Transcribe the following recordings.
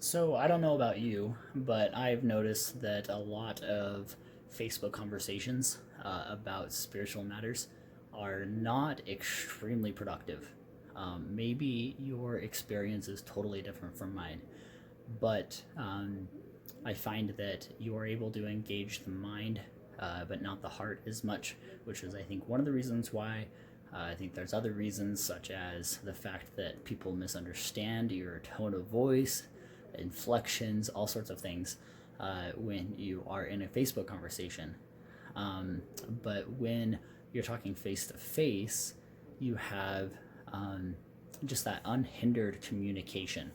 So I don't know about you, but I've noticed that a lot of Facebook conversations about spiritual matters are not extremely productive. Maybe your experience is totally different from mine, but I find that you are able to engage the mind, but not the heart as much, which is, I think, one of the reasons why. I think there's other reasons, such as the fact that people misunderstand your tone of voice, inflections, all sorts of things when you are in a Facebook conversation. But when you're talking face to face, you have just that unhindered communication,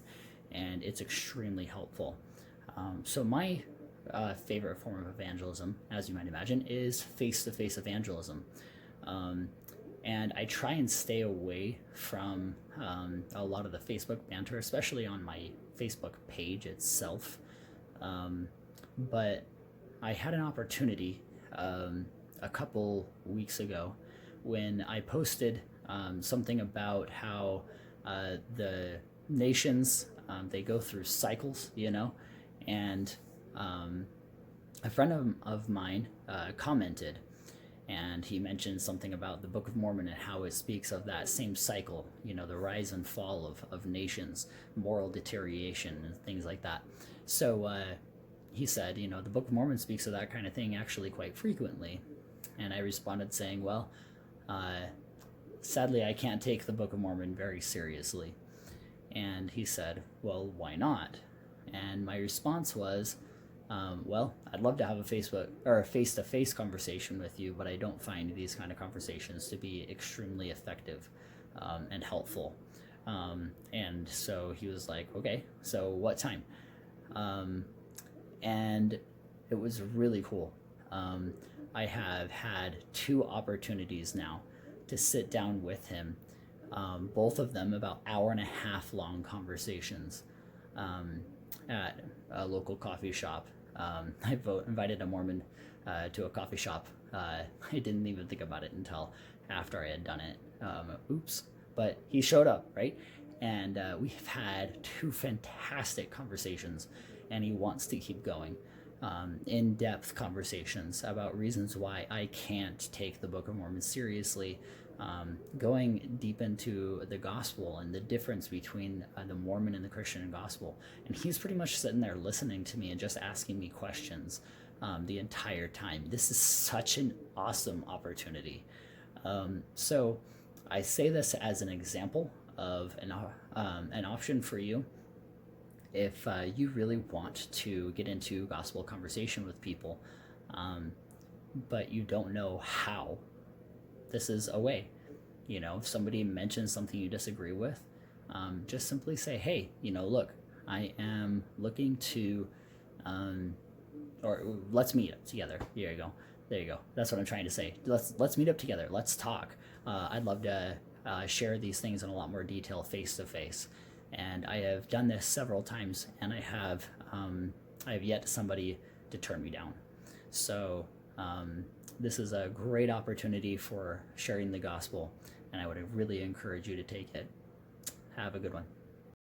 and it's extremely helpful. So, my favorite form of evangelism, as you might imagine, is face to face evangelism. Um, and I try and stay away from a lot of the Facebook banter, especially on my Facebook page itself. Um, but I had an opportunity a couple weeks ago when I posted something about how the nations they go through cycles, and um, a friend of mine commented, and he mentioned something about the Book of Mormon and how it speaks of that same cycle, the rise and fall of nations, moral deterioration, and things like that. So he said, the Book of Mormon speaks of that kind of thing actually quite frequently. And I responded saying, well, uh, sadly, I can't take the Book of Mormon very seriously. And he said, well, why not? And my response was, well, I'd love to have a Facebook or a face-to-face conversation with you, but I don't find these kind of conversations to be extremely effective and helpful. And so he was like, okay, so what time? Um, and it was really cool. I have had two opportunities now to sit down with him, both of them about hour and a half long conversations um, at a local coffee shop. I invited a Mormon to a coffee shop. I didn't even think about it until after I had done it. Oops. But he showed up, right? And we've had two fantastic conversations, and he wants to keep going. In depth conversations about reasons why I can't take the Book of Mormon seriously, going deep into the gospel and the difference between the Mormon and the Christian gospel. And he's pretty much sitting there listening to me and just asking me questions the entire time. This is such an awesome opportunity. So I say this as an example of an option for you if you really want to get into gospel conversation with people, but you don't know how. This is a way. If somebody mentions something you disagree with, just simply say, hey, look, I am looking to, or let's meet up together. There you go. There you go. That's what I'm trying to say. Let's meet up together. Let's talk. I'd love to share these things in a lot more detail face to face. And I have done this several times, and I have yet somebody to turn me down. So this is a great opportunity for sharing the gospel, and I would really encourage you to take it. Have a good one.